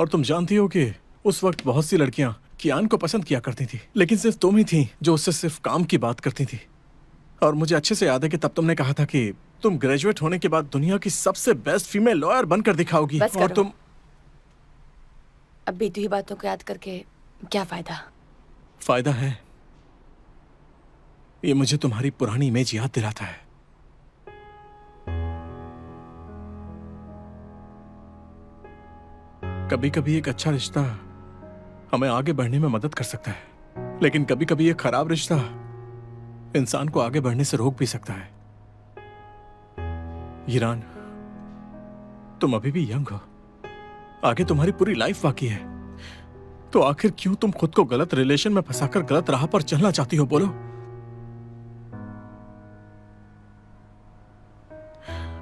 और तुम जानती हो कि उस वक्त बहुत सी लड़कियां कियान को पसंद किया करती थी, लेकिन सिर्फ तुम ही थी जो उससे सिर्फ काम की बात करती थी। और मुझे अच्छे से याद है कि तब तुमने कहा था कि तुम ग्रेजुएट होने के बाद दुनिया की सबसे बेस्ट फीमेल लॉयर बनकर दिखाओगी। बस और करो। तुम अब बीती हुई बातों को याद करके क्या फायदा? फायदा है, ये मुझे तुम्हारी पुरानी इमेज याद दिलाता है। कभी कभी एक अच्छा रिश्ता हमें आगे बढ़ने में मदद कर सकता है, लेकिन कभी कभी एक खराब रिश्ता इंसान को आगे बढ़ने से रोक भी सकता है। ईरान, तुम अभी भी यंग हो, आगे तुम्हारी पूरी लाइफ बाकी है। तो आखिर क्यों तुम खुद को गलत रिलेशन में फंसाकर गलत राह पर चलना चाहती हो? बोलो।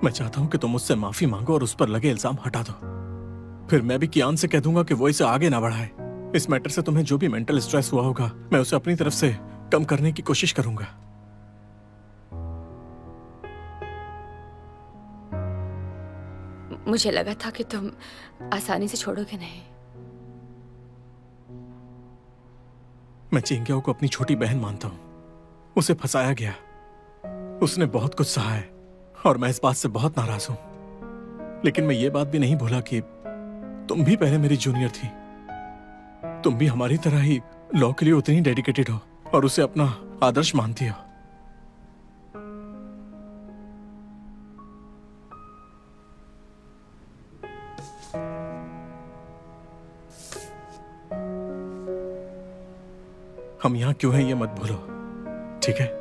मैं चाहता हूं कि तुम मुझसे माफी मांगो और उस पर लगे इल्जाम हटा दो। फिर मैं भी कियान से कह दूंगा कि वो इसे आगे ना बढ़ाए। इस मैटर से तुम्हें जो भी मेंटल स्ट्रेस हुआ होगा, मैं उसे अपनी तरफ से कम करने की कोशिश करूंगा। मुझे लगा था कि तुम आसानी से छोड़ोगे नहीं। मैं चिंग्याओ को अपनी छोटी बहन मानता हूं। उसे फंसाया गया, उसने बहुत कुछ सहा है और मैं इस बात से बहुत नाराज हूं। लेकिन मैं ये बात भी नहीं भूला कि तुम भी पहले मेरी जूनियर थी। तुम भी हमारी तरह ही लॉ के लिए उतनी डेडिकेटेड हो और उसे अपना आदर्श मानती हो। हम यहां क्यों हैं ये मत भूलो, ठीक है?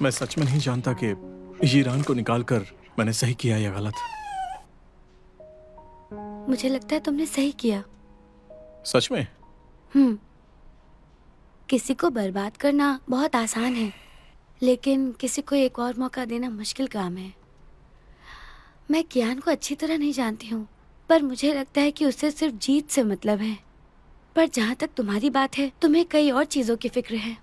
मैं सच में नहीं जानता कि ईरान को निकालकर मैंने सही किया या गलत। मुझे लगता है तुमने सही किया। सच में? किसी को बर्बाद करना बहुत आसान है, लेकिन किसी को एक और मौका देना मुश्किल काम है। मैं कियान को अच्छी तरह नहीं जानती हूँ, पर मुझे लगता है कि उसे सिर्फ जीत से मतलब है। पर जहाँ तक तुम्हारी बात है, तुम्हें कई और चीजों की फिक्र है,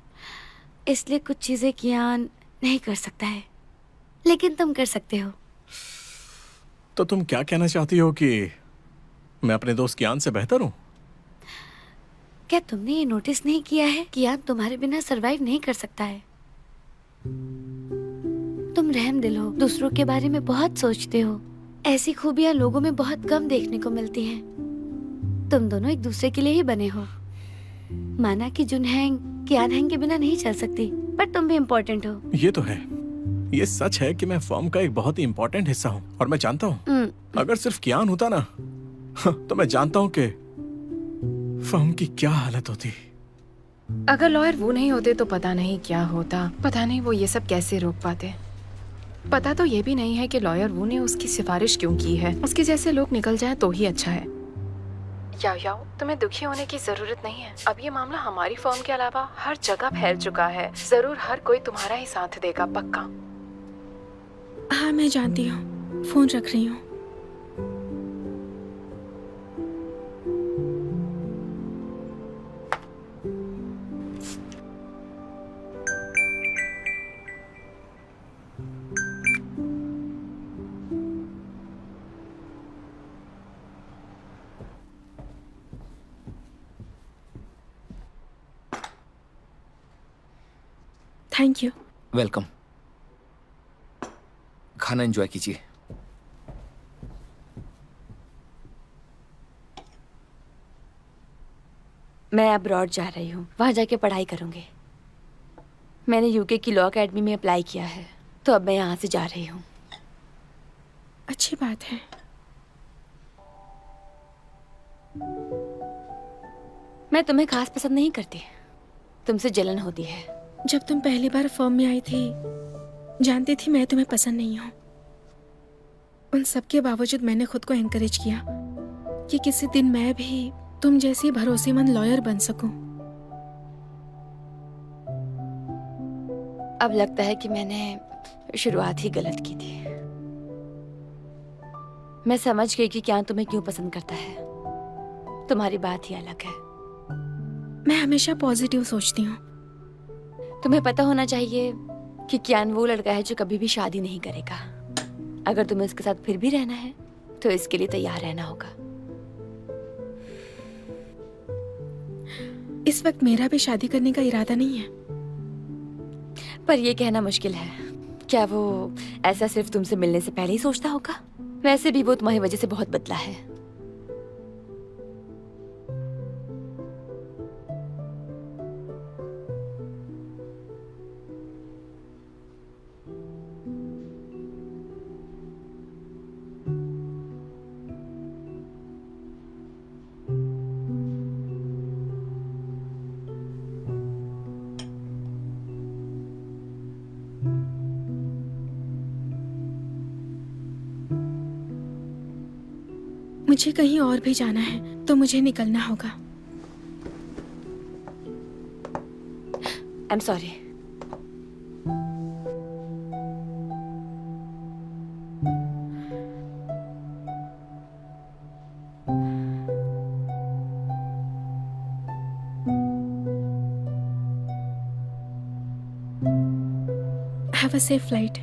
इसलिए कुछ चीजें कियान नहीं कर सकता है, लेकिन तुम कर सकते हो। तो तुम क्या कहना चाहती हो कि मैं अपने दोस्त कियान से बेहतर हूं? क्या तुमने ये नोटिस नहीं किया है? कियान तुम्हारे बिना सरवाइव नहीं कर सकता है। तुम रहमदिल हो, दूसरों के बारे में बहुत सोचते हो। ऐसी खूबियां लोगों में बहुत कम देखने को मिलती हैं। तुम दोनों एक दूसरे के लिए ही बने हो। माना कि जुनहैंग कियानहैंग के बिना नहीं चल सकती, पर तुम भी इम्पोर्टेंट हो। ये तो है, ये सच है कि मैं फर्म का एक बहुत ही इंपॉर्टेंट हिस्सा हूँ। और मैं जानता हूँ अगर सिर्फ कियान होता ना तो मैं जानता हूँ कि फर्म की क्या हालत होती। अगर लॉयर वो नहीं होते तो पता नहीं क्या होता। पता नहीं वो ये सब कैसे रोक पाते। पता तो ये भी नहीं है कि लॉयर वू ने उसकी सिफारिश क्यों की है। उसके जैसे लोग निकल जाए तो ही अच्छा है। याओ याओ, तुम्हें दुखी होने की जरूरत नहीं है। अब ये मामला हमारी फर्म के अलावा हर जगह फैल चुका है। जरूर हर कोई तुम्हारा ही साथ देगा, पक्का। हाँ, मैं जानती हूँ। फोन रख रही हूँ। Thank you. वेलकम। खाना एंजॉय कीजिए। मैं अब्रॉड जा रही हूँ, वहाँ जाके पढ़ाई करूंगी। मैंने यूके की लॉ अकेडमी में अप्लाई किया है, तो अब मैं यहाँ से जा रही हूँ। अच्छी बात है। मैं तुम्हें खास पसंद नहीं करती, तुमसे जलन होती है। जब तुम पहली बार फर्म में आई थी, जानती थी मैं तुम्हें पसंद नहीं हूँ। उन सब के बावजूद मैंने खुद को एनकरेज किया कि किसी दिन मैं भी तुम जैसी भरोसेमंद लॉयर बन सकूं। अब लगता है कि मैंने शुरुआत ही गलत की थी। मैं समझ गई कि क्या तुम्हें क्यों पसंद करता है। तुम्हारी बात ही अलग है। मैं हमेशा पॉजिटिव सोचती हूँ। तुम्हें पता होना चाहिए कि कियान वो लड़का है जो कभी भी शादी नहीं करेगा। अगर तुम्हें उसके साथ फिर भी रहना है तो इसके लिए तैयार रहना होगा। इस वक्त मेरा भी शादी करने का इरादा नहीं है। पर यह कहना मुश्किल है। क्या वो ऐसा सिर्फ तुमसे मिलने से पहले ही सोचता होगा? वैसे भी वो तुम्हारी वजह से बहुत बदला है। मुझे कहीं और भी जाना है तो मुझे निकलना होगा। I am sorry. Have a safe flight.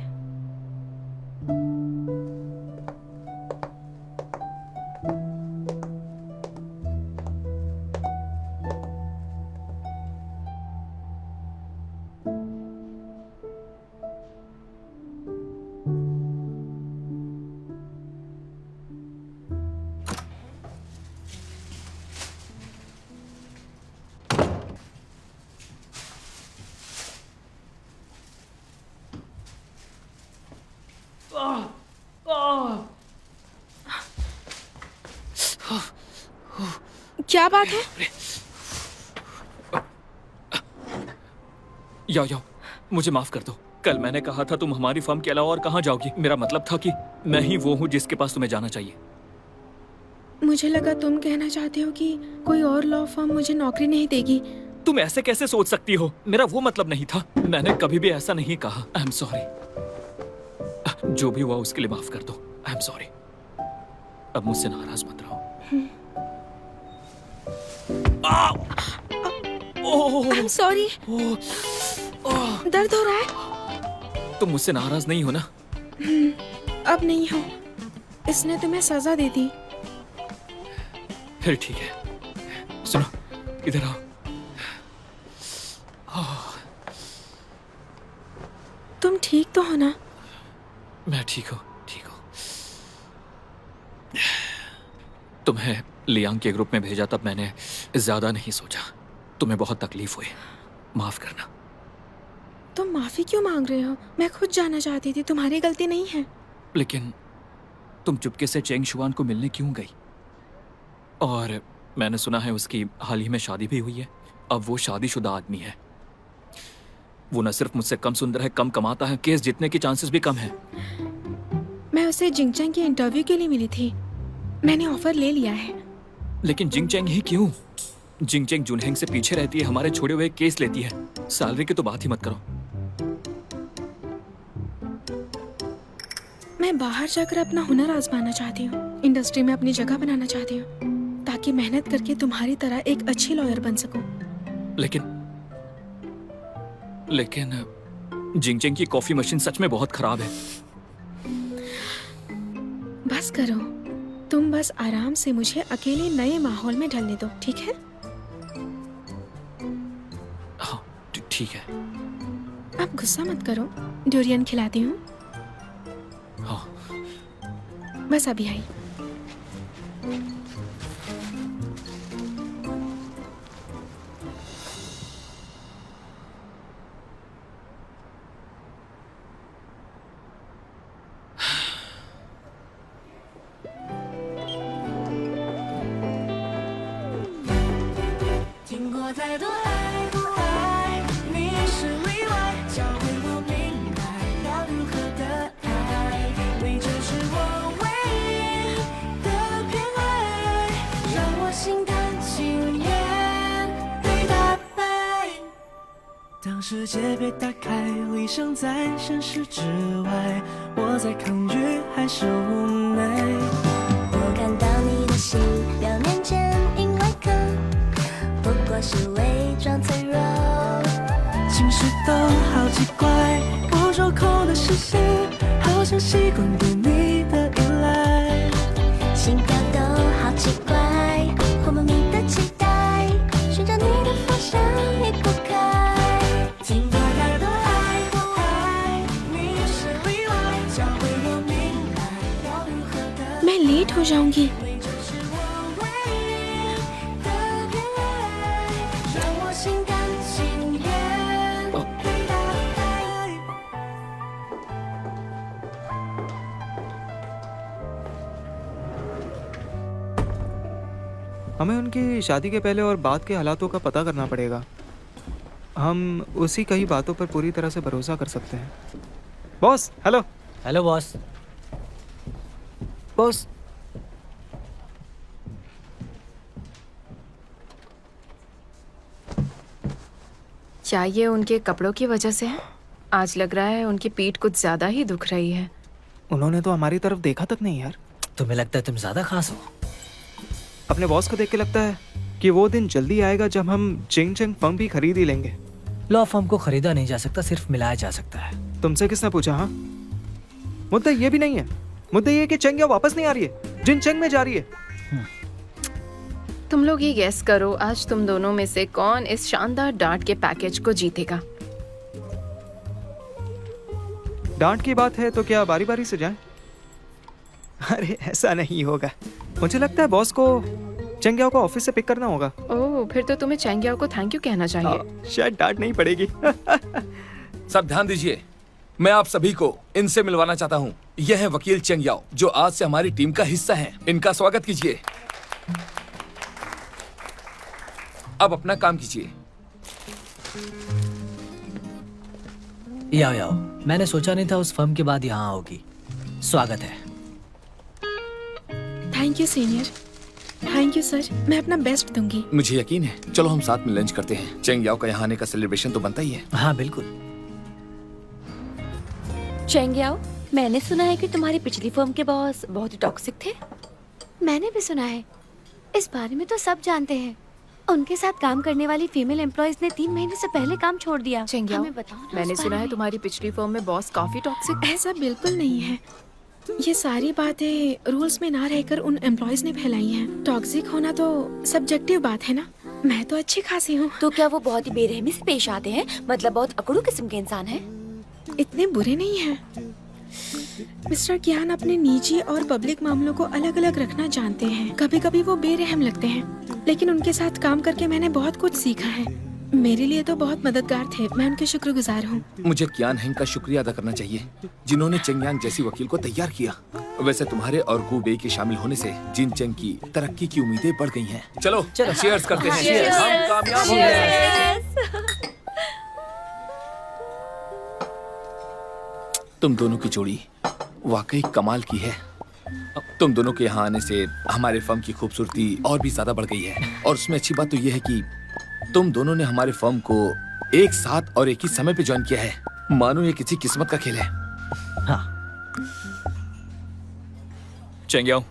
क्या बात है? याओ, मुझे माफ कर दो। कल मैंने कहा था तुम हमारी फर्म के अलावा और कहाँ जाओगी। मेरा मतलब था कि मैं ही वो हूँ जिसके पास तुम्हें जाना चाहिए। मुझे लगा तुम कहना चाहते हो कि कोई और लॉ फर्म मुझे नौकरी नहीं देगी। तुम ऐसे कैसे सोच सकती हो? मेरा वो मतलब नहीं था। मैंने कभी भी ऐसा नहीं कहा। I am sorry. जो भी हुआ उसके लिए माफ कर दो। I am sorry. अब मुझसे नाराज मत रहो। I am sorry. दर्द हो रहा है? तुम मुझसे नाराज नहीं हो ना? अब नहीं हो। इसने तुम्हें सजा दे दी। फिर ठीक है। सुनो, इधर आओ। तुम ठीक तो हो ना? मैं ठीक हूँ, ठीक हूँ। तुम्हें लियांग के ग्रुप में भेजा तब मैंने ज्यादा नहीं सोचा। तुम्हें बहुत तकलीफ हुई, माफ करना। तुम माफी क्यों मांग रहे हो? मैं खुद जाना चाहती थी, तुम्हारी गलती नहीं है। लेकिन तुम चुपके से चेंग शुआन को मिलने क्यों गई? और मैंने सुना है उसकी हाल ही में शादी भी हुई है। अब वो शादीशुदा आदमी है। वो न सिर्फ मुझसे कम सुंदर है, कम कमाता है, केस जीतने के चांसेस भी कम है। मैं उसे जिंगचैंग के इंटरव्यू के लिए मिली थी। मैंने ऑफर ले लिया है। लेकिन जिंगचैंग ही क्यों? जिंगचैंग जुनहेंग से पीछे रहती है, हमारे छोड़े हुए केस लेती है। सैलरी की तो बात ही मत करो। मैं बाहर जाकर अपना हुनर आजमाना चाहती हूँ। इंडस्ट्री में अपनी जगह बनाना चाहती हूँ, ताकि मेहनत करके तुम्हारी तरह एक अच्छी लॉयर बन सकूं। लेकिन जिंगचैंग की कॉफी मशीन सच में बहुत खराब है। बस करो, तुम बस आराम से मुझे अकेले नए माहौल में ढलने दो, ठीक है? हाँ, ठीक है। अब गुस्सा मत करो, डोरियन खिलाती हूँ। हाँ। बस अभी आई। 世界被打开，理想在现实之外，我在抗拒还是无奈。我看到你的心，表面坚硬外壳，不过是伪装脆弱。情绪都好奇怪，我受控的视线，好像习惯对你的依赖。心跳都好奇怪，或莫名的期待，寻找你的方向移不开。听大概的爱不爱，你也是例外，教会我明白要如何的 मैं लेट हो जाऊंगी। 你就是我唯一的偏爱，让我心甘情愿被打败。 हमें उनकी शादी के पहले और बाद के हालातों का पता करना पड़ेगा। हम उसी कई बातों पर पूरी तरह से भरोसा कर सकते हैं। Boss, hello. Hello boss. Boss, क्या ये उनके कपड़ों की वजह से है? आज लग रहा है उनकी पीठ कुछ ज्यादा ही दुख रही है। उन्होंने तो हमारी तरफ देखा तक नहीं यार। तुम्हें लगता है तुम ज्यादा खास हो? अपने बॉस को देख के लगता है कि वो दिन जल्दी आएगा जब हम चिंग चिंग फर्म भी खरीद ही लेंगे। लॉ फर्म को खरीदा नहीं जा सकता, सिर्फ मिलाया जा सकता है। तुमसे किसने पूछा? हाँ, मुद्दा ये भी नहीं है। मुद्दा ये कि चेंग वापस नहीं आ रही है, जिन चेंग में जा रही है। तुम लोग ये गैस करो, आज तुम दोनों में से कौन इस शानदार डांट के पैकेज को जीतेगा? डांट की बात है तो क्या बारी बारी से जाएं? अरे ऐसा नहीं होगा। मुझे लगता है बॉस को चेंग्याओ को ऑफिस से पिक करना होगा। ओह, फिर तो तुम्हें चेंग्याओ को थैंक यू कहना चाहिए। शायद डांट नहीं पड़ेगी। सब ध्यान दीजिए, मैं आप सभी को इनसे मिलवाना चाहता हूँ। यह है वकील चेंग याओ, जो आज से हमारी टीम का हिस्सा हैं। इनका स्वागत कीजिए। अब अपना काम कीजिए। याओ याओ, मैंने सोचा नहीं था उस फर्म के बाद यहाँ आओगी। स्वागत है। Thank you senior. Thank you sir, मैं अपना बेस्ट दूंगी। मुझे यकीन है। चलो हम साथ में लंच करते हैं। चेंग याओ का यहाँ आने का सेलिब्रेशन तो बनता ही है। हाँ बिल्कुल। चेंग याओ, मैंने सुना है कि तुम्हारी पिछली फर्म के बॉस बहुत ही टॉक्सिक थे। मैंने भी सुना है। इस बारे में तो सब जानते हैं। उनके साथ काम करने वाली फीमेल एम्प्लॉइज ने 3 महीने से पहले काम छोड़ दिया। चेंग्याओ, हमें बताओ ना मैंने उस सुना बारे है में। तुम्हारी पिछली फर्म में बॉस काफी टॉक्सिक है। ऐसा बिल्कुल नहीं है। ये सारी बातें रूल्स में ना रहकर उन एम्प्लॉयज ने फैलाई हैं। टॉक्सिक होना तो सब्जेक्टिव बात है ना। मैं तो अच्छी खासी हूँ। तो क्या वो बहुत ही बेरहमी से पेश आते हैं? मतलब बहुत अकड़ू किस्म के इंसान हैं? इतने बुरे नहीं हैं। मिस्टर कियान अपने निजी और पब्लिक मामलों को अलग अलग रखना जानते हैं। कभी कभी वो बेरहम लगते हैं, लेकिन उनके साथ काम करके मैंने बहुत कुछ सीखा है। मेरे लिए तो बहुत मददगार थे। मैं उनके शुक्रगुजार हूँ। मुझे कियान हेंग का शुक्रिया अदा करना चाहिए, जिन्होंने चेंग यांग जैसी वकील को तैयार किया। वैसे तुम्हारे और गु बेई के शामिल होने से जिन चेंग की तरक्की की उम्मीदें बढ़ गई हैं। चलो चीयर्स करते हैं। हम कामयाब हो गए। तुम दोनों की जोड़ी वाकई कमाल की है। तुम दोनों के यहाँ आने से हमारे फर्म की खूबसूरती और भी ज्यादा बढ़ गई है। और उसमें अच्छी बात तो यह है कि तुम दोनों ने हमारे फर्म को एक साथ और एक ही समय पे ज्वाइन किया है। मानो ये किसी किस्मत का खेल है। हाँ। चेंग याओ,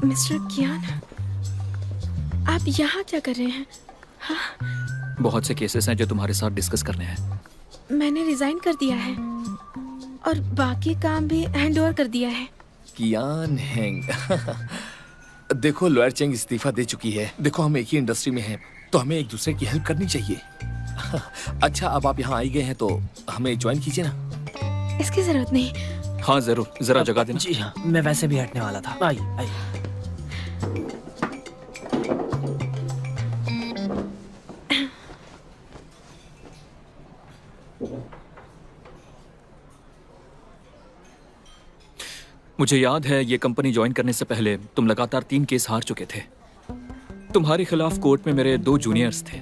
मिस्टर कियान, आप यहाँ क्या कर रहे हैं? हाँ, बहुत से केसेस हैं जो तुम्हारे साथ डिस्कस करने हैं। मैंने रिजाइन कर दिया है और बाकी काम भी हैंड ओवर कर दिया है। कियान हेंग देखो, लॉयर चेंग इस्तीफा दे चुकी है। देखो, हम एक ही इंडस्ट्री में हैं, तो हमें एक दूसरे की हेल्प करनी चाहिए। अच्छा, अब आप यहाँ आई गए हैं तो हमें ज्वाइन कीजिए ना। इसकी जरूरत नहीं। हाँ जरूर, जरा जगह देना। जी हाँ, मैं वैसे भी हटने वाला था। आइए आइए। मुझे याद है ये कंपनी ज्वाइन करने से पहले तुम लगातार 3 केस हार चुके थे। तुम्हारे खिलाफ कोर्ट में मेरे 2 जूनियर्स थे।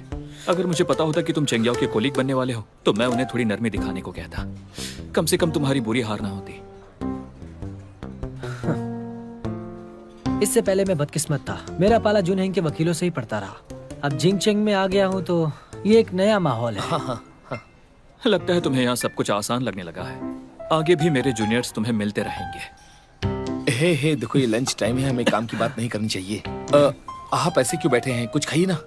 अगर मुझे पता होता कि तुम चेंग्याओ के कोलीग बनने वाले हो तो मैं उन्हें थोड़ी नरमी दिखाने को कहता। कम से कम तुम्हारी बुरी हार ना होती। इससे पहले मैं बदकिस्मत था। मेरा पाला जुनहेंग के वकीलों से ही पड़ता रहा। अब जिंगचेंग में आ गया हूँ तो ये एक नया माहौल है। हाँ। लगता है तुम्हें यहाँ सब कुछ आसान लगने लगा है। आगे भी मेरे जूनियर्स तुम्हें मिलते रहेंगे। हे देखो, ये लंच टाइम है, हमें काम की बात नहीं करनी चाहिए। आप ऐसे क्यों बैठे हैं? कुछ खाइए ना।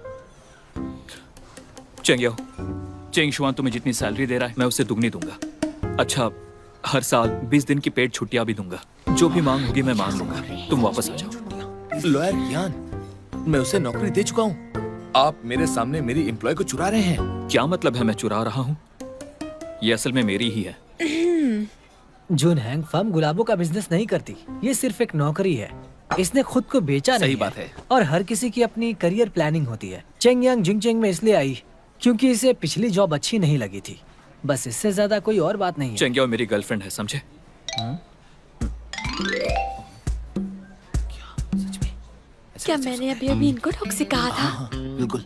चेंगयाओ, चेंग शुआन तुम्हें जितनी सैलरी दे रहा है मैं उससे दुगनी दूंगा। अच्छा, हर साल 20 दिन की पेड छुट्टियां भी दूंगा। जो भी मांग होगी मैं मांग लूंगा। तुम वापस आ जाओ। लॉयर यान, मैं उसे नौकरी दे चुका हूँ। आप मेरे सामने मेरी एम्प्लॉय को चुरा रहे हैं। क्या मतलब है मैं चुरा रहा हूँ? ये असल में मेरी ही है। जुनहेंग फर्म गुलाबों का बिजनेस नहीं करती। ये सिर्फ एक नौकरी है। इसने खुद को बेचा नहीं। सही बात है। और हर किसी की अपनी करियर प्लानिंग होती है। चेंगयांग जिंगचेंग में इसलिए आई क्योंकि इसे पिछली जॉब अच्छी नहीं लगी थी। बस इससे ज्यादा कोई और बात नहीं है। चेंगयाओ मेरी गर्लफ्रेंड है, समझे? क्या मैंने अभी इनको टॉक्सिक कहा था? हाँ, बिल्कुल।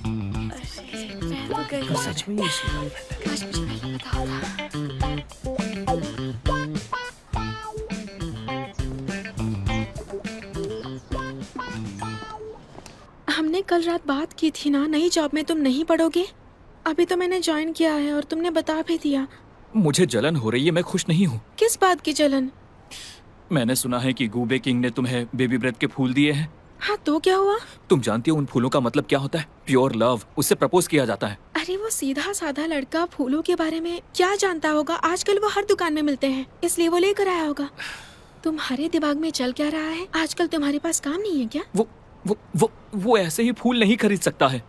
सच में ये इसकी गर्लफ्रेंड है। काश मुझे पहले पता होता। हमने कल रात बात की थी ना, नई जॉब में तुम नहीं पढ़ोगे। अभी तो मैंने ज्वाइन किया है और तुमने बता भी दिया। मुझे जलन हो रही है, मैं खुश नहीं हूँ। किस बात की जलन? मैंने सुना है कि गूबे किंग ने तुम्हें बेबी ब्रेथ के फूल दिए हैं। हाँ तो क्या हुआ? तुम जानती हो उन फूलों का मतलब क्या होता है? Pure love. उससे प्रपोज किया जाता है। अरे वो सीधा साधा लड़का फूलों के बारे में क्या जानता होगा? आजकल वो हर दुकान में मिलते हैं, इसलिए वो लेकर आया होगा। तुम्हारे दिमाग में चल क्या रहा है? आजकल तुम्हारे पास काम नहीं है क्या? वो ऐसे ही फूल नहीं खरीद सकता है।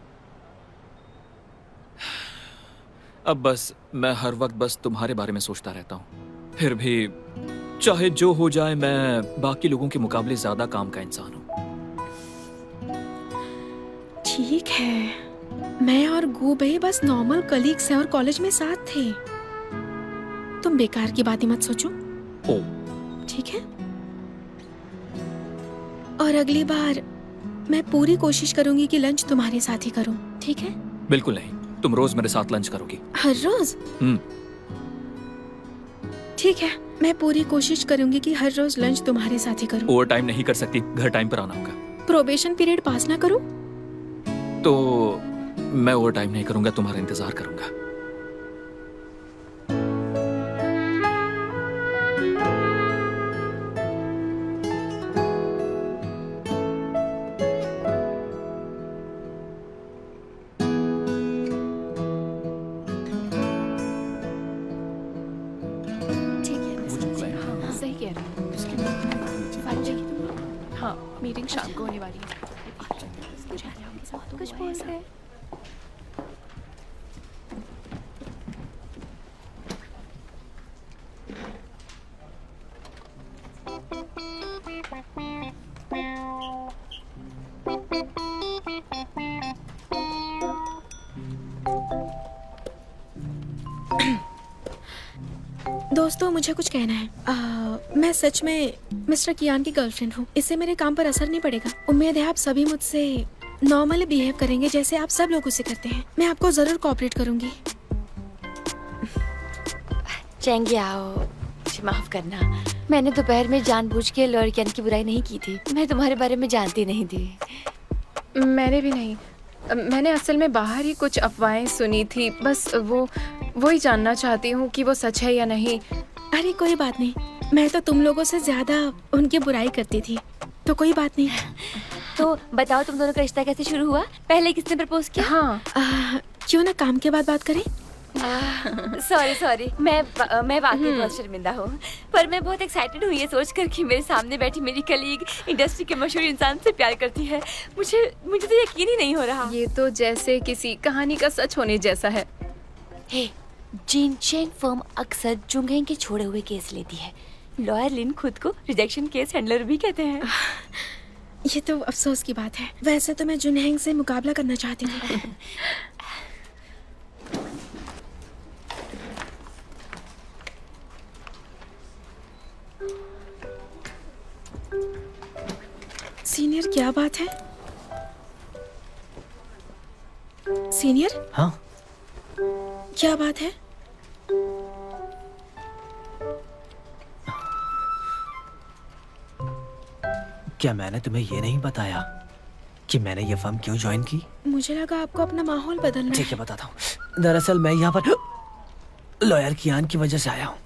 अब बस मैं हर वक्त बस तुम्हारे बारे में सोचता रहता हूँ। फिर भी चाहे जो हो जाए, मैं बाकी लोगों के मुकाबले ज्यादा काम का इंसान हूँ। ठीक है, मैं और गूबे बस नॉर्मल कलीग्स हैं और कॉलेज में साथ थे। तुम बेकार की बातें मत सोचो, ठीक है? और अगली बार मैं पूरी कोशिश करूंगी कि लंच तुम्हारे साथ ही करूं, ठीक है? बिल्कुल नहीं, तुम रोज मेरे साथ लंच करोगी। हर रोज? ठीक है, मैं पूरी कोशिश करूंगी कि हर रोज लंच तुम्हारे साथ ही करूं। ओवर टाइम नहीं कर सकती, घर टाइम पर आना होगा। प्रोबेशन पीरियड पास ना करूं तो मैं ओवर टाइम नहीं करूंगा, तुम्हारा इंतजार करूंगा। सही कह रहे हो। हाँ, मीटिंग शाम को होने वाली है। कुछ बोल रहे हैं। दोस्तों, मुझे कुछ कहना है। मैं सच में मिस्टर कियान की गर्लफ्रेंड हूँ। इससे मेरे काम पर असर नहीं पड़ेगा। उम्मीद है आप सभी मुझसे नॉर्मली बिहेव करेंगे जैसे आप सब लोग उसे करते हैं। मैं आपको जरूर कोऑपरेट करूंगी। चेंगयाओ, मुझे माफ करना। मैंने दोपहर में जानबूझ के लॉयर कियान की बुराई नहीं की थी। मैं तुम्हारे बारे में जानती नहीं थी। मैंने भी नहीं। मैंने असल में बाहर ही कुछ अफवाहें सुनी थी। बस वो ही जानना चाहती हूँ कि वो सच है या नहीं। अरे कोई बात नहीं, मैं तो तुम लोगों से ज्यादा उनकी बुराई करती थी, तो कोई बात नहीं। तो बताओ, तुम दोनों का रिश्ता कैसे शुरू हुआ? पहले किसने प्रपोज किया? हाँ, क्यों ना काम के बाद बात करें? सॉरी, मैं वाकई बहुत शर्मिंदा हूँ, पर मैं बहुत एक्साइटेड हूँ ये सोचकर कि मेरे सामने बैठी मेरी कलीग इंडस्ट्री के मशहूर इंसान से प्यार करती है। मुझे तो यकीन ही नहीं हो रहा। ये तो जैसे किसी कहानी का सच होने जैसा है। हे, जिनचेंग फर्म अक्सर जुंगहेंग के छोड़े हुए केस लेती है। लॉयर लिन खुद को रिजेक्शन केस हैंडलर भी कहते हैं। ये तो अफसोस की बात है। वैसे तो मैं जुनहेंग से मुकाबला करना चाहती हूँ। सीनियर, क्या बात है? सीनियर? हाँ, क्या बात है? क्या मैंने तुम्हें ये नहीं बताया कि मैंने ये फर्म क्यों ज्वाइन की? मुझे लगा आपको अपना माहौल बदलना है। ठीक है, बताता हूँ। दरअसल मैं यहाँ पर लॉयर कियान की वजह से आया हूँ।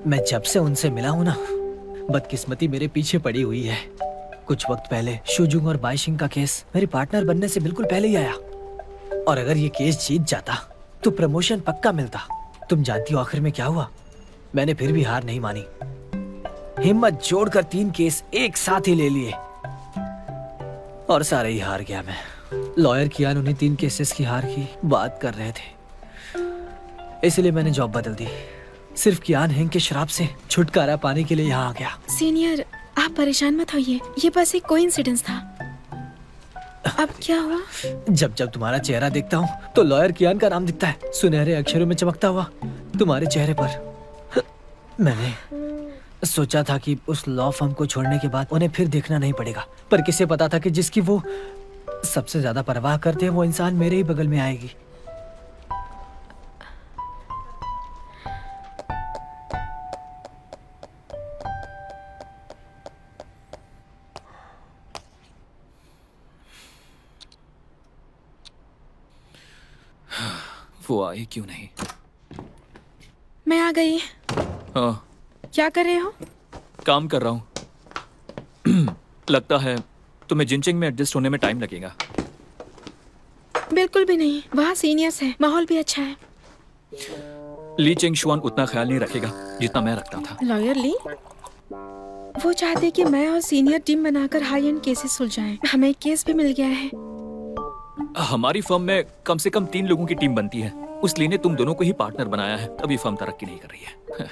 मैं जब से उनसे मिला हूँ ना, बदकिस्मती मेरे पीछे पड़ी हुई है। कुछ वक्त पहले शुजुंग और बाइशिंग का केस मेरे पार्टनर बनने से बिल्कुल पहले ही आया, और अगर ये केस जीत जाता तो प्रमोशन पक्का मिलता। तुम जानती हो आखिर में क्या हुआ? मैंने फिर भी हार नहीं मानी, हिम्मत जोड़कर 3 केस एक साथ ही ले लिए और सारे ही हार गया मैं। लॉयर कियान उन्हीं 3 केसेस की हार की बात कर रहे थे, इसलिए मैंने जॉब बदल दी। सिर्फ कियान हेंग के शराब से छुटकारा पाने के लिए यहाँ आ गया। सीनियर, आप परेशान मत होइए, ये बस एक कोइंसिडेंस था। अब क्या हुआ? जब जब तुम्हारा चेहरा देखता हूँ तो लॉयर कियान का नाम दिखता है, सुनहरे अक्षरों में चमकता हुआ तुम्हारे चेहरे पर। मैंने सोचा था कि उस लॉ फर्म को छोड़ने के बाद उन्हें फिर देखना नहीं पड़ेगा, पर किसे पता था कि जिसकी वो सबसे ज्यादा परवाह करते हैं वो इंसान मेरे ही बगल में आएगी। वो आई क्यों नहीं? मैं आ गई। हाँ, क्या कर रहे हो? काम कर रहा हूँ। लगता है तुम्हें जिनचिंग में एडजस्ट होने में टाइम लगेगा। बिल्कुल भी नहीं, वहाँ सीनियर्स है, माहौल भी अच्छा है। ली चेंगशुआन उतना ख्याल नहीं रखेगा जितना मैं रखता था। लॉयर ली? वो चाहते कि मैं और सीनियर टीम बनाकर हाई एंड केसेस सुलझाएं। हमें एक केस भी मिल गया है। हमारी फर्म में कम से कम 3 लोगों की टीम बनती है। उस ली ने तुम दोनों को ही पार्टनर बनाया है, तभी फर्म तरक्की नहीं कर रही है।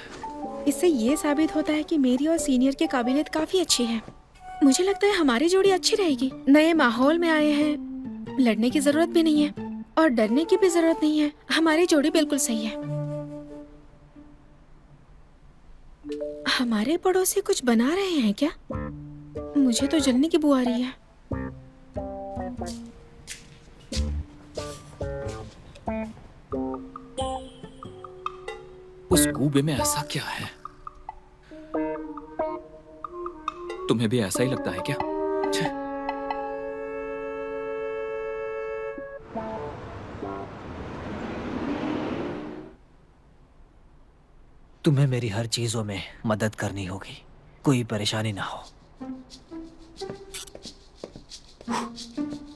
इससे ये साबित होता है कि मेरी और सीनियर की काबिलियत काफी अच्छी है। मुझे लगता है हमारी जोड़ी अच्छी रहेगी। नए माहौल में आए हैं, लड़ने की जरूरत भी नहीं है और डरने की भी जरूरत नहीं है। हमारी जोड़ी बिल्कुल सही है। हमारे पड़ोसी कुछ बना रहे हैं क्या? मुझे तो जलने की बू आ रही है। उस कूबे में ऐसा क्या है? तुम्हें भी ऐसा ही लगता है क्या? तुम्हें मेरी हर चीजों में मदद करनी होगी, कोई परेशानी ना हो।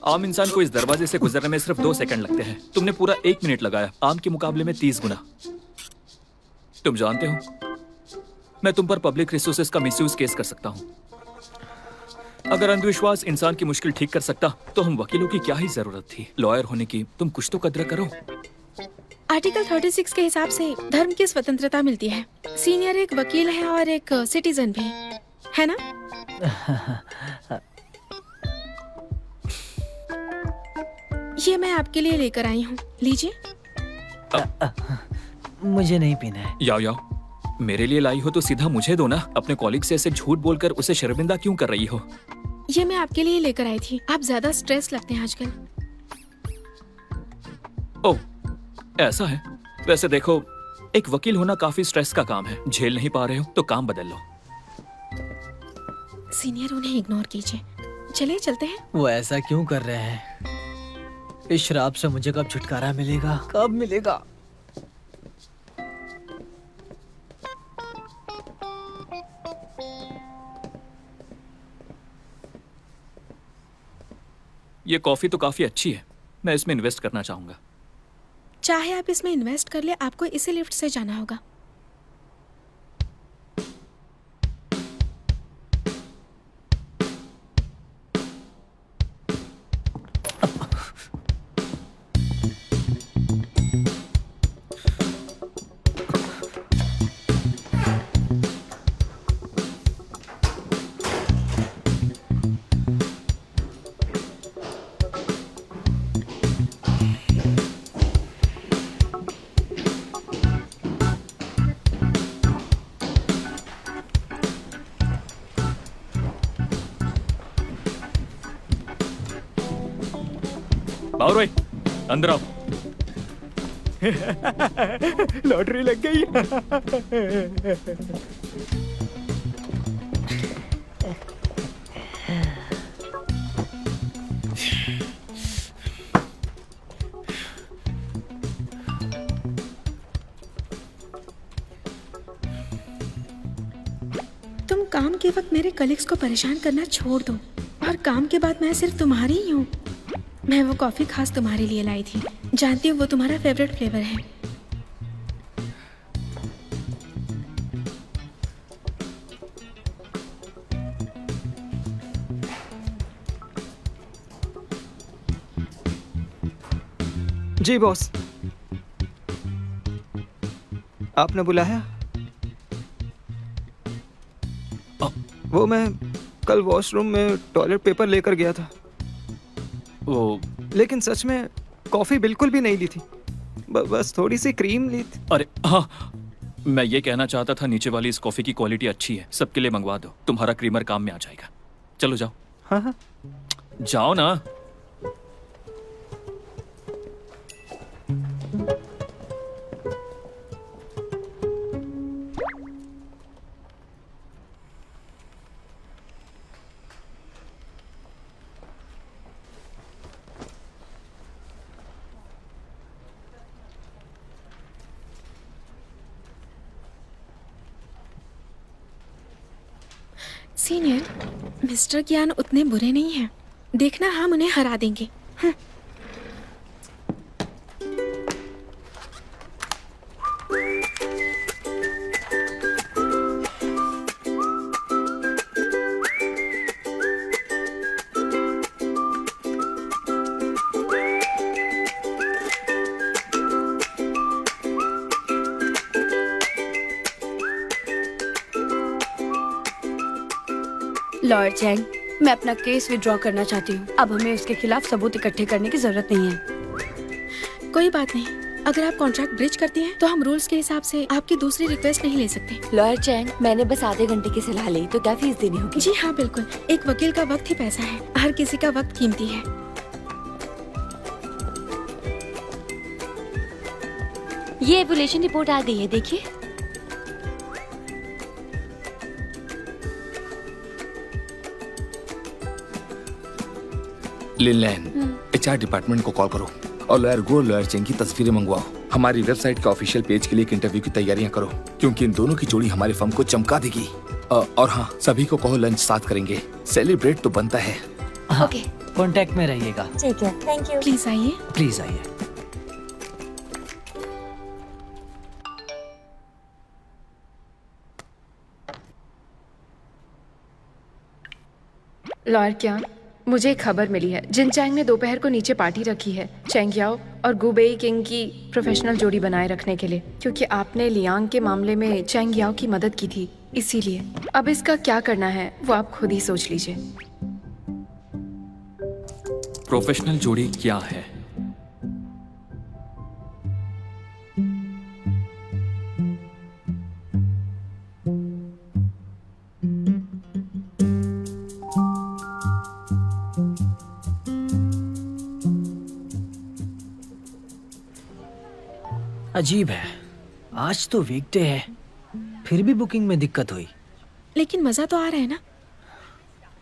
आम इंसान को इस दरवाजे से गुजरने में सिर्फ 2 सेकंड लगते हैं। तुमने पूरा 1 मिनट लगाया, आम के मुकाबले में 30 गुना। तुम जानते हो, मैं तुम पर पब्लिक रिसोर्सेज का मिसयूज केस कर सकता हूं। अगर अंधविश्वास इंसान की मुश्किल ठीक कर सकता तो हम वकीलों की क्या ही जरूरत थी। लॉयर होने की तुम कुछ तो कद्र करो। आर्टिकल 36 के हिसाब से धर्म की स्वतंत्रता मिलती है। सीनियर एक वकील है और एक सिटीजन भी है ना? ये मैं आपके लिए लेकर आई हूँ, लीजिए। मुझे नहीं पीना है। याओ, मेरे लिए लाई हो तो सीधा मुझे दो ना। अपने कॉलीग से ऐसे झूठ बोलकर उसे शर्मिंदा क्यों कर रही हो? ये मैं आपके लिए लेकर आई थी। आप ज्यादा स्ट्रेस लगते हैं आजकल। ओह, ऐसा है? वैसे देखो, एक वकील होना काफी स्ट्रेस का काम है। झेल नहीं पा रहे हो तो काम बदल लो। सीनियर, उन्हें इग्नोर कीजिए। चलिए चलते हैं। वो ऐसा क्यों कर रहे हैं? इस शराब से मुझे कब छुटकारा मिलेगा? कब मिलेगा? ये कॉफी तो काफी अच्छी है, मैं इसमें इन्वेस्ट करना चाहूंगा। चाहे आप इसमें इन्वेस्ट कर ले, आपको इसी लिफ्ट से जाना होगा। बाहर भाई, अंदर आओ। लॉटरी लग गई। कलीग्स को परेशान करना छोड़ दो। और काम के बाद मैं सिर्फ तुम्हारी ही हूँ। मैं वो कॉफी खास तुम्हारे लिए लाई थी। जानती हूँ वो तुम्हारा फेवरेट फ्लेवर है। जी बॉस, आपने बुलाया? वो मैं कल वॉशरूम में टॉयलेट पेपर लेकर गया था, वो लेकिन सच में कॉफी बिल्कुल भी नहीं ली थी। बस थोड़ी सी क्रीम ली थी। अरे हाँ, मैं ये कहना चाहता था नीचे वाली इस कॉफी की क्वालिटी अच्छी है, सबके लिए मंगवा दो। तुम्हारा क्रीमर काम में आ जाएगा। चलो जाओ। हाँ हाँ, जाओ ना। सीनियर, मिस्टर ज्ञान उतने बुरे नहीं हैं। देखना हम उन्हें हरा देंगे। लॉर्ड चैंग, मैं अपना केस विड्रॉ करना चाहती हूँ। अब हमें उसके खिलाफ सबूत इकट्ठे करने की जरूरत नहीं है। कोई बात नहीं, अगर आप कॉन्ट्रैक्ट ब्रीच करती हैं तो हम रूल्स के हिसाब से आपकी दूसरी रिक्वेस्ट नहीं ले सकते। लॉर्ड चैंग, मैंने बस आधे घंटे की सलाह ली, तो क्या फीस देनी होगी? जी हाँ बिल्कुल, एक वकील का वक्त ही पैसा है। हर किसी का वक्त कीमती है। ये एवोल्यूशन रिपोर्ट आ गई है, देखिए। लिनलैन, एचआर डिपार्टमेंट को कॉल करो और लॉयर गो, लॉयर चेंग की तस्वीरें मंगवाओ। हमारी वेबसाइट के ऑफिशियल पेज के लिए एक इंटरव्यू की तैयारियां करो, क्योंकि इन दोनों की जोड़ी हमारे फर्म को चमका देगी। और हाँ, सभी को कहो लंच साथ करेंगे। सेलिब्रेट तो बनता है। ओके, कांटेक्ट में रहिएगा। ठीक है, थैंक यू। प्लीज आइए। प्लीज आइए। लॉयर क्या, मुझे एक खबर मिली है। जिन चैंग ने दोपहर को नीचे पार्टी रखी है चैंग याओ और गुबेई किंग की प्रोफेशनल जोड़ी बनाए रखने के लिए, क्योंकि आपने लियांग के मामले में चैंग याओ की मदद की थी, इसीलिए। अब इसका क्या करना है वो आप खुद ही सोच लीजिए। प्रोफेशनल जोड़ी क्या है? अजीब है, आज तो वीकडे है, फिर भी बुकिंग में दिक्कत हुई। लेकिन मजा तो आ रहा है ना?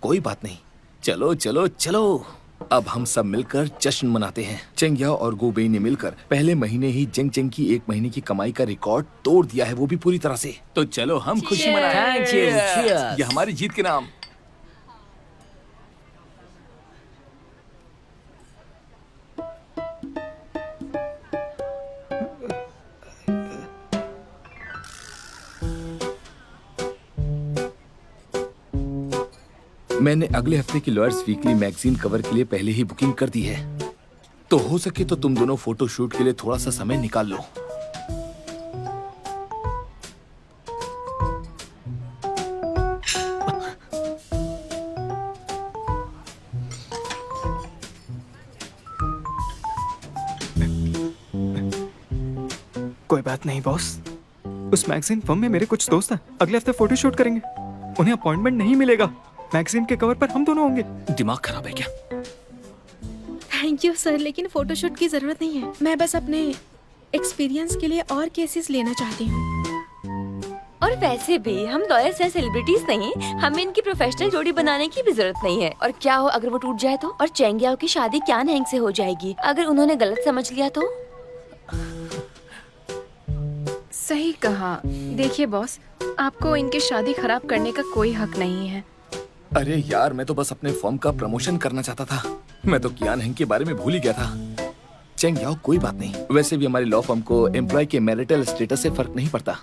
कोई बात नहीं, चलो चलो चलो। अब हम सब मिलकर जश्न मनाते हैं। चेंग याओ और गो बेई ने मिलकर पहले महीने ही जेंग चेंग की एक महीने की कमाई का रिकॉर्ड तोड़ दिया है, वो भी पूरी तरह से। तो चलो हम खुशी मनाएं। Thank you, cheers। ये हमारी जीत के नाम। मैंने अगले हफ्ते की लॉयर्स वीकली मैगजीन कवर के लिए पहले ही बुकिंग कर दी है, तो हो सके तो तुम दोनों फोटो शूट के लिए थोड़ा सा समय निकाल लो। कोई बात नहीं बॉस, उस मैगजीन फर्म में मेरे कुछ दोस्त हैं, अगले हफ्ते फोटो शूट करेंगे। उन्हें अपॉइंटमेंट नहीं मिलेगा, मैगजीन के कवर पर हम दोनों होंगे। दिमाग खराब है क्या? थैंक यू सर, लेकिन फोटोशूट की जरूरत नहीं है। मैं बस अपने एक्सपीरियंस के लिए और केसेस लेना चाहती हूँ। और वैसे भी हम लॉयर्स हैं, सेलिब्रिटीज नहीं। हमें इनकी प्रोफेशनल जोड़ी बनाने की भी जरूरत नहीं है। और क्या हो अगर वो टूट जाए तो? और चेंग याओ की शादी क्यान हैंग से हो जाएगी अगर उन्होंने गलत समझ लिया तो? सही कहा। देखिए बॉस, आपको इनकी शादी खराब करने का कोई हक नहीं है। अरे यार, मैं तो बस अपने फर्म का प्रमोशन करना चाहता था। मैं तो कियान हेंग के बारे में भूल ही गया था। चेंग याओ, कोई बात नहीं। वैसे भी हमारी लॉ फर्म को एम्प्लॉय के मैरिटल स्टेटस से फर्क नहीं पड़ता।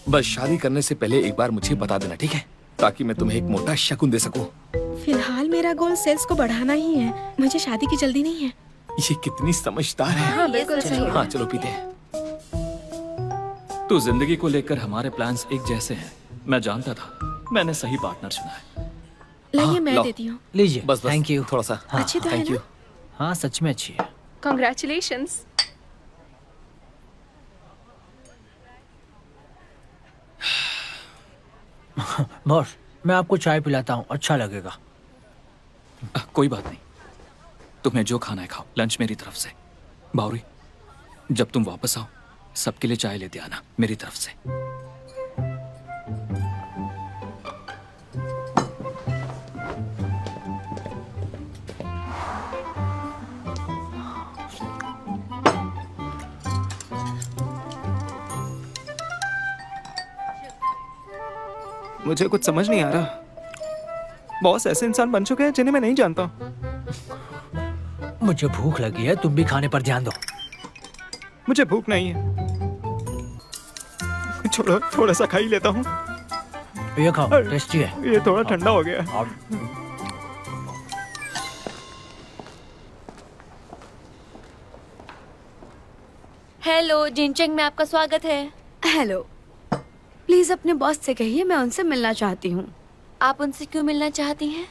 बस शादी करने से पहले एक बार मुझे बता देना, ठीक है? ताकि मैं तुम्हें एक मोटा शगुन दे सकूं। फिलहाल मेरा गोल सेल्स को बढ़ाना ही है, मुझे शादी की जल्दी नहीं है। ये कितनी समझदार है। हाँ बिल्कुल सही। हाँ चलो पीते हैं। तो जिंदगी को लेकर हमारे प्लान्स एक जैसे हैं। मैं जानता था, मैंने सही पार्टनर चुना है। लाइए हाँ, मैं लाओ। देती हूँ। लीजिए। बस थैंक यू। थोड़ा सा। हाँ, अच्छी तो है थैंक यू। ना? हाँ सच में अच्छी है। कॉन्ग्रेचुलेशंस। बॉस, मैं आपको चाय पिलाता हूँ, अच्छा लगेगा। कोई बात नहीं, तुम्हें जो खाना है खाओ। लंच मेरी तरफ से। बावरी, जब तुम वापस आओ सबके लिए चाय लेते आना मेरी तरफ से। मुझे कुछ समझ नहीं आ रहा। बॉस ऐसे इंसान बन चुके हैं जिन्हें मैं नहीं जानता। मुझे भूख लगी है, तुम भी खाने पर ध्यान दो। मुझे भूख नहीं है। छोड़ो, थोड़ा सा खा ही लेता हूँ। ये खाओ, टेस्टी है। ये थोड़ा ठंडा हो गया। हेलो, जिनचेंग में आपका स्वागत है। हेलो, प्लीज अपने बॉस से कहिए मैं उनसे मिलना चाहती हूँ। आप उनसे क्यों मिलना चाहती हैं?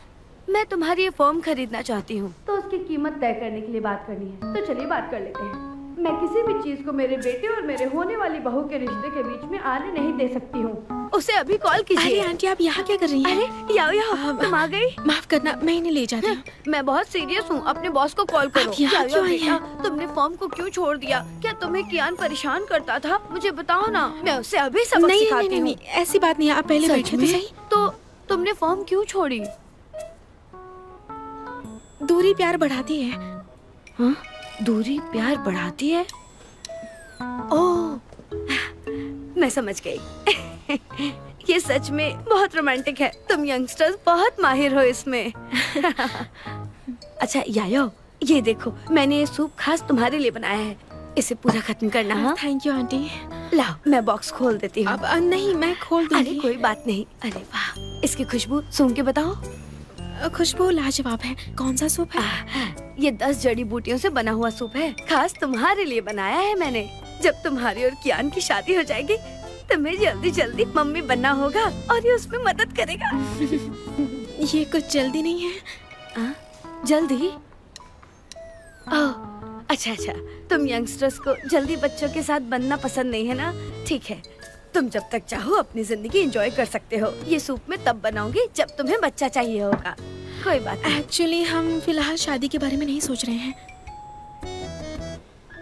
मैं तुम्हारी ये फॉर्म खरीदना चाहती हूँ, तो उसकी कीमत तय करने के लिए बात करनी है। तो चलिए बात कर लेते हैं। मैं किसी भी चीज को मेरे बेटे और मेरे होने वाली बहू के रिश्ते के बीच में आने नहीं दे सकती हूँ। उसे अभी कॉल अरे कीजिए। आंटी, आप यहाँ क्या कर रही हैं? अरे याओ याओ, तुम आ गई? माफ करना, मैं इन्हें ले जाती हूँ। मैं बहुत सीरियस हूँ, अपने बॉस को कॉल करो। आप यहाँ याओ क्यों आई बेटा, तुमने फॉर्म को क्यों छोड़ दिया? क्या तुम्हें कियान परेशान करता था? मुझे बताओ ना, मैं उसे अभी सबक नहीं नहीं सिखाती नहीं हूँ। नहीं, ऐसी बात नहीं है, आप पहले सच बैठे तो में? सही। तो तुमने फॉर्म क्यों छोड़ी? दूरी प्यार बढ़ाती है। हाँ? दूरी प्यार बढ़ाती है? ओह, मैं समझ गई। ये सच में बहुत रोमांटिक है। तुम यंगस्टर्स बहुत माहिर हो इसमें। अच्छा यायो, ये देखो, मैंने ये सूप खास तुम्हारे लिए बनाया है। इसे पूरा खत्म करना। हाँ, थैंक यू आंटी। लाओ, मैं बॉक्स खोल देती हूँ। अब नहीं, मैं खोल अरे दूंगी। कोई बात नहीं। अरे वाह, इसकी खुशबू सूंघ के बताओ। खुशबू लाजवाब है। कौन सा सूप है? ये 10 जड़ी बूटियों से बना हुआ सूप है, खास तुम्हारे लिए बनाया है मैंने। जब तुम्हारी और कियान की शादी हो जाएगी, तुम्हें जल्दी जल्दी मम्मी बनना होगा और ये उसमें मदद करेगा। ये कुछ जल्दी नहीं है। जल्दी? ओह, अच्छा अच्छा, तुम यंगस्टर्स को जल्दी बच्चों के साथ बनना पसंद नहीं है ना? ठीक है, तुम जब तक चाहो अपनी जिंदगी एंजॉय कर सकते हो। ये सूप मैं तब बनाऊंगी जब तुम्हें बच्चा चाहिए होगा। कोई बात नहीं। एक्चुअली हम फिलहाल शादी के बारे में नहीं सोच रहे हैं।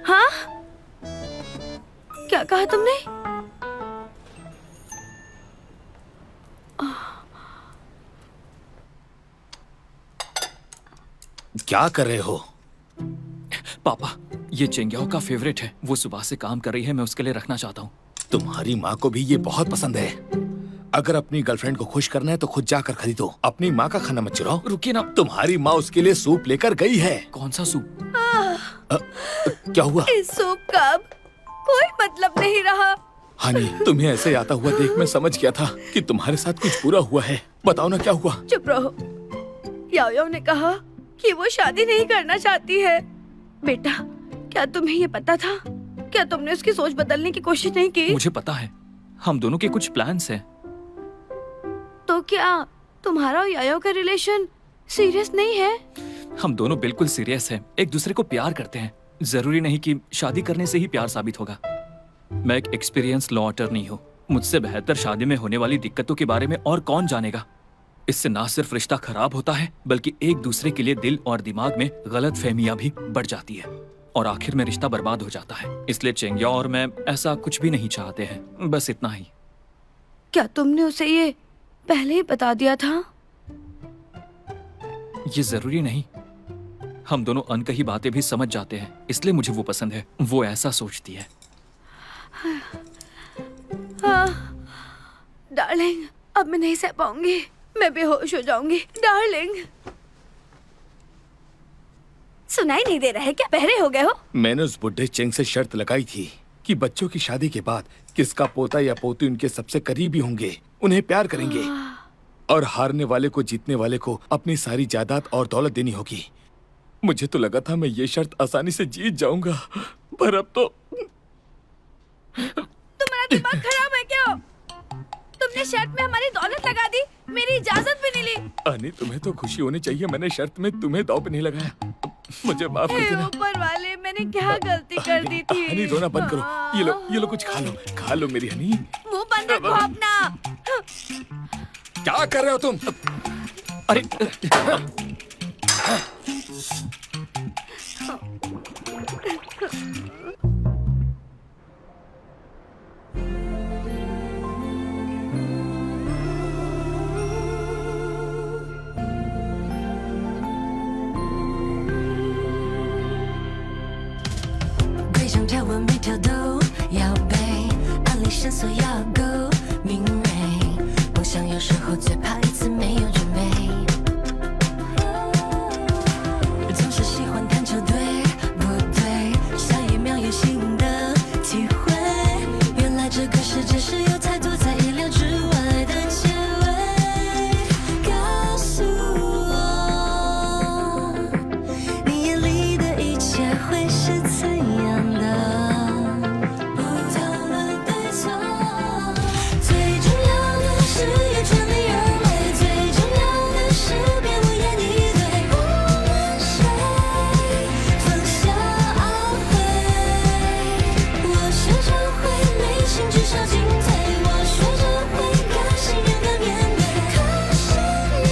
हाँ? क्या कहा तुमने? क्या कर रहे हो? पापा, ये चेंग्याओ का फेवरेट है। वो सुबह से काम कर रही है, मैं उसके लिए रखना चाहता हूँ। तुम्हारी माँ को भी ये बहुत पसंद है। अगर अपनी गर्लफ्रेंड को खुश करना है तो खुद जाकर खरीदो। अपनी माँ का खाना मत चुराओ। रुकिए ना। तुम्हारी माँ उसके लिए सूप लेकर गई है। कौन सा सूप? क्या हुआ? इस सूप का अब कोई मतलब नहीं रहा। हानी, तुम्हें ऐसे आता हुआ देख मैं समझ गया था कि तुम्हारे साथ कुछ बुरा हुआ है। बताओ ना क्या हुआ? चुप रहो। याओ ने कहा कि वो शादी नहीं करना चाहती है। बेटा, क्या तुम्हें ये पता था? क्या तुमने उसकी सोच बदलने की कोशिश नहीं की? मुझे पता है, हम दोनों के कुछ प्लान्स हैं। तो क्या तुम्हारा और यायो का रिलेशन सीरियस नहीं है? हम दोनों बिल्कुल सीरियस हैं, एक दूसरे को प्यार करते हैं। जरूरी नहीं कि शादी करने से ही प्यार साबित होगा। मैं एक एक्सपीरियंस लॉ अटर्नी हूँ। मुझसे बेहतर शादी में होने वाली दिक्कतों के बारे में और कौन जानेगा। इससे ना सिर्फ रिश्ता खराब होता है, बल्कि एक दूसरे के लिए दिल और दिमाग में गलत फहमियां भी बढ़ जाती है और आखिर में रिश्ता बर्बाद हो जाता है। इसलिए चेंग्या और मैं ऐसा कुछ भी नहीं चाहते हैं। बस इतना ही। क्या तुमने उसे ये पहले ही बता दिया था? ये जरूरी नहीं। हम दोनों अनकही बातें भी समझ जाते हैं, इसलिए मुझे वो पसंद है। वो ऐसा सोचती है। हाँ, डार्लिंग, अब मैं नहीं सह पाऊंगी। मैं बेहोश हो जाऊंगी डार्लिंग। सुनाई नहीं दे रहा है क्या? बहरे हो गए हो? मैंने उस बुढ़े चेंग से शर्त लगाई थी कि बच्चों की शादी के बाद किसका पोता या पोती उनके सबसे करीबी होंगे, उन्हें प्यार करेंगे और हारने वाले को जीतने वाले को अपनी सारी जायदाद और दौलत देनी होगी। मुझे तो लगा था मैं ये शर्त आसानी से जीत जाऊंगा, पर अब तो तुम्हारा दिमाग खराब है क्या? तुमने शर्त में हमारी दौलत लगा दी, मेरी इजाजत भी नहीं ली। अनी, तुम्हें तो खुशी होनी चाहिए, मैंने शर्त में तुम्हें दांव पे नहीं लगाया। मुझे माफ कर देना। ऊपर वाले, मैंने क्या गलती कर दी थी? हनी, रोना बंद करो। ये लो कुछ खा लो मेरी हनी। मुंह बंद रखो अपना। क्या कर रहे हो तुम? अरे鬼想跳稳每条都要背，暗里线索要够敏锐。梦想有时候最怕一次没有准备，总是喜欢看球队不对，下一秒有新的体会。原来这个世界是有太多在意料之外的结尾。告诉我，你眼里的一切会是怎样的？不讨论对错，最重要的是有全力而为，最重要的是别无言以对。无论谁放下懊悔，我学着会内心至少进退，我学着会甘心勇敢面对。可是你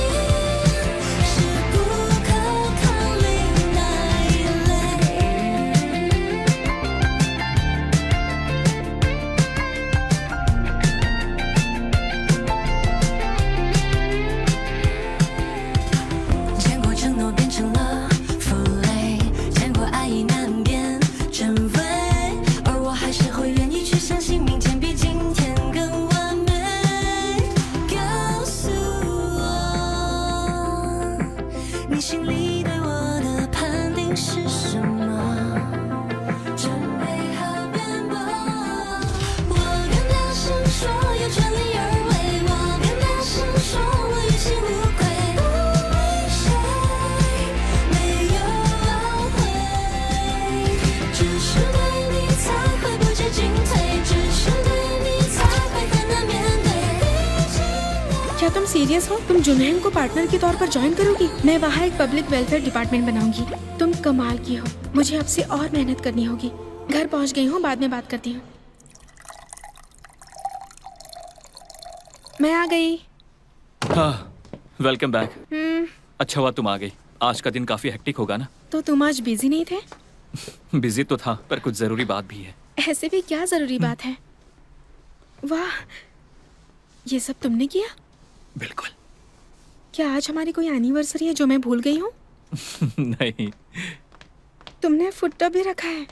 是不可抗力那一类。见过承诺变成了负累，见过爱意难辨真伪，而我还是会愿意去相信明天比今天更完美。告诉我，你心里对我的判定是什么？准备好辩驳，我更大声说有全力而为，我更大声说我于心无愧。不为谁没有懊悔，只是对你才会不知进退，只是对你才会很难面对。毕竟我 क्या तुम सीरियस हो? तुम जुनैन को पार्टनर के तौर पर ज्वाइन करोगी? मैं वहाँ एक पब्लिक वेलफेयर डिपार्टमेंट बनाऊंगी। तुम कमाल की हो, मुझे अब से और मेहनत करनी होगी। घर पहुँच गई हूँ, बाद में बात करती हूँ। मैं आ गई। हाँ, वेलकम बैक। अच्छा हुआ तुम आ गई। आज का दिन काफी हेक्टिक होगा ना? तो तुम आज बिजी नहीं थे? बिजी तो था, पर कुछ जरूरी बात भी है। ऐसे भी क्या जरूरी बात है? वाह, ये सब तुमने किया? बिल्कुल। क्या आज हमारी कोई एनिवर्सरी है जो मैं भूल गई हूँ? नहीं, तुमने फुट्टा भी रखा है।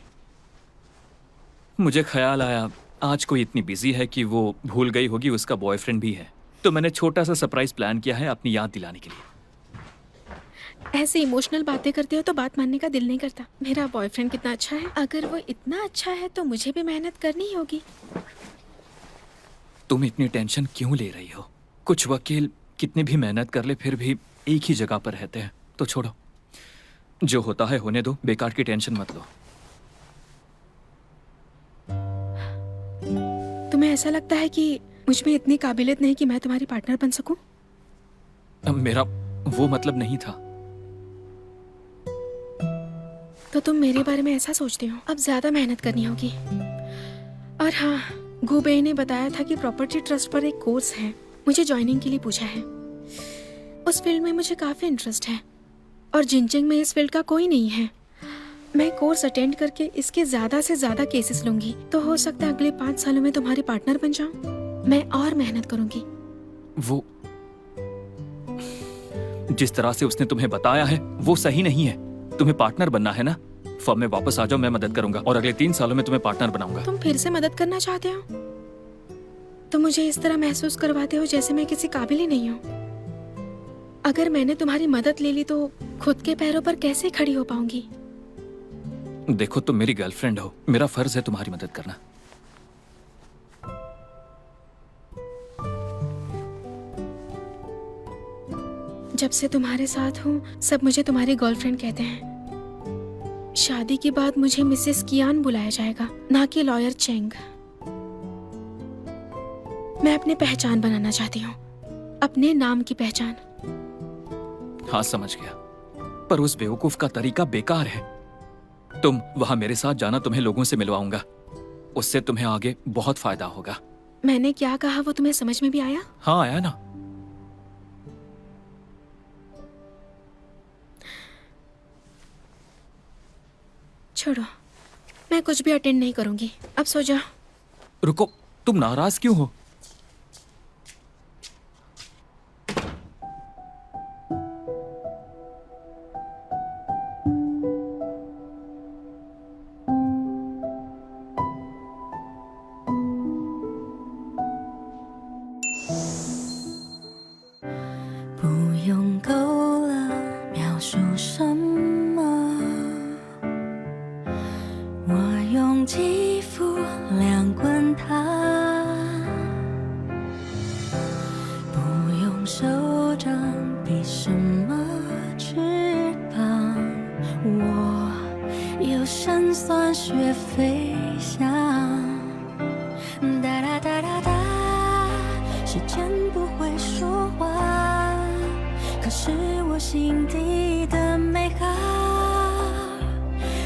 मुझे ख्याल आया आज कोई इतनी बिजी है कि वो भूल गई होगी उसका बॉयफ्रेंड भी है, तो मैंने छोटा सा सरप्राइज प्लान किया है अपनी याद दिलाने के लिए। ऐसे इमोशनल बातें करते हो तो बात मानने का दिल नहीं करता। मेरा बॉयफ्रेंड कितना अच्छा है, अगर वो इतना अच्छा है तो मुझे भी मेहनत करनी ही होगी। तुम इतनी टेंशन क्यों ले रही हो? कुछ वकील कितनी भी मेहनत कर ले फिर भी एक ही जगह पर रहते हैं, तो छोड़ो, जो होता है होने दो, बेकार की टेंशन मत लो। तुम्हें ऐसा लगता है कि मुझ में इतनी काबिलियत नहीं कि मैं तुम्हारी पार्टनर बन सकूं? मेरा वो मतलब नहीं था। तो तुम मेरे बारे में ऐसा सोचते हो? अब ज्यादा मेहनत करनी होगी। और हाँ, गुबे ने बताया था कि प्रॉपर्टी ट्रस्ट पर एक कोर्स है, मुझे ज्वाइनिंग के लिए पूछा है। उस फील्ड में मुझे काफी इंटरेस्ट है और जिनजिंग में इस फील्ड का कोई नहीं है। मैं कोर्स अटेंड करके इसके ज्यादा से ज्यादा केसेस लूंगी, तो हो सकता है अगले 5 सालों में तुम्हारी पार्टनर बन जाऊं। मैं और मेहनत करूंगी। वो जिस तरह से उसने तुम्हें बताया है वो सही नहीं है। तुम्हें पार्टनर बनना है ना, फर्म में वापस आ जाओ, मैं मदद करूंगा और अगले 3 सालों में तुम्हें पार्टनर बनाऊंगा। तुम फिर से मदद करना चाहते हो? तुम मुझे इस तरह महसूस करवाते हो जैसे मैं किसी काबिल ही नहीं हूँ। अगर मैंने तुम्हारी मदद ले ली तो खुद के पैरों पर कैसे खड़ी हो पाऊंगी? देखो, तुम मेरी गर्लफ्रेंड हो, मेरा फर्ज है तुम्हारी मदद करना। जब से तुम्हारे साथ हूँ सब मुझे तुम्हारी गर्लफ्रेंड कहते हैं। शादी के बाद मुझे मिसेस कियान बुलाया जाएगा, ना कि लॉयर चेंग। मैं अपनी पहचान बनाना चाहती हूँ, अपने नाम की पहचान। हाँ, समझ गया, पर उस बेवकूफ का तरीका बेकार है। तुम वहां मेरे साथ जाना, तुम्हें लोगों से मिलवाऊंगा, उससे तुम्हें आगे बहुत फायदा होगा। मैंने क्या कहा वो तुम्हें समझ में भी आया? हाँ, आया ना। छोड़ो, मैं कुछ भी अटेंड नहीं करूंगी, अब सो जाओ। रुको, तुम नाराज क्यों हो?不用够了描述什么，我用肌肤量滚它，不用手掌比什么翅膀，我有神算学飞翔，哒哒哒哒哒，时间不会说话，可是我心底的美好，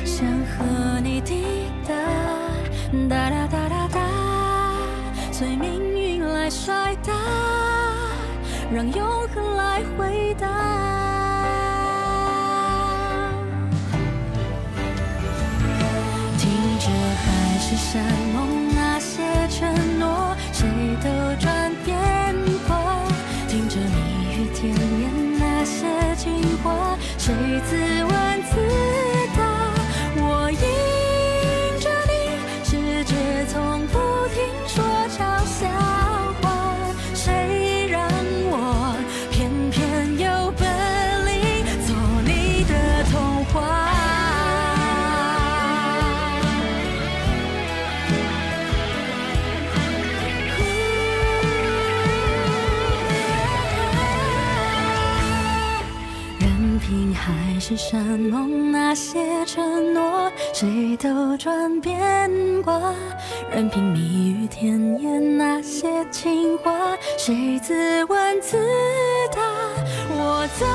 想和你抵达，哒哒哒哒哒，随命运来甩打，让永恒来回答。听着海誓山盟那些承诺，谁都转变过，听着蜜语甜言那些情话，谁自问自答。我迎着你，世界从不停说嘲笑话，谁让我偏偏有本领做你的童话。任凭海誓山盟那些承诺，谁都转变过，任凭蜜语甜言那些情话，谁自问自答。我走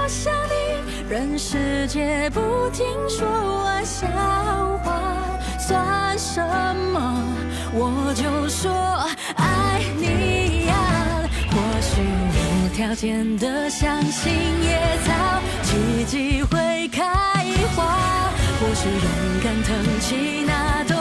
向你，任世界不停说玩笑话，算什么？我就说爱你呀。或许无条件的相信野草，奇迹会开花。或许勇敢腾起那朵